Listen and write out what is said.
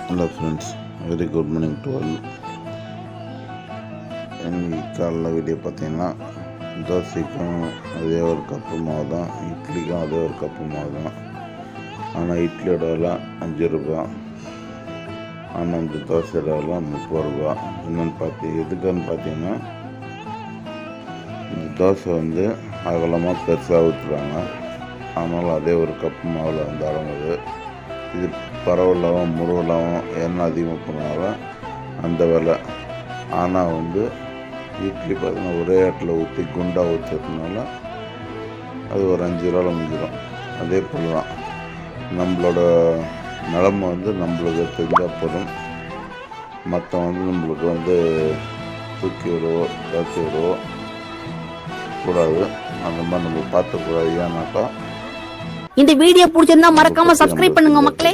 Hello friends, very good morning to all. இன்னைக்கு காலைல video பார்த்தீங்கன்னா தோசைக்கும் அதே ஒரு கப்பு மாவு தான், இட்லிக்கும் அதே ஒரு கப்பு மாவு தான். ஆனால் இட்லியோட விலை 5 ரூபா, ஆனால் இந்த தோசையோட விலை 30 ரூபா. என்னென்னு எதுக்குன்னு பார்த்தீங்கன்னா, இந்த தோசை அகலமாக பெருசாக ஊற்றுறாங்க. ஆனாலும் அதே ஒரு கப்பு மாவில் அடங்குது. இது பரவலாகவும் முருவலாகவும் எண்ணெய் அதிகமாக பண்ணாலும் அந்த விலை. ஆனால் இட்லி பார்த்தீங்கன்னா ஒரே இடத்துல ஊற்றி குண்டாக ஊற்றுறதுனால அது ஒரு 5 ரூபாவில் முடிஞ்சிடும். அதே போல் தான் நம்மளோட நிலமை நம்மளுக்கு தெரிஞ்சால் போதும். மற்ற நம்மளுக்கு தூக்கி விடவோ தாச்சி விடவோ கூடாது. அந்த மாதிரி நம்ம பார்த்துக்கூடாது. ஏன்னாக்கா இந்த வீடியோ பிடிச்சிருந்தா மறக்காம சப்ஸ்கிரைப் பண்ணுங்க மக்களே.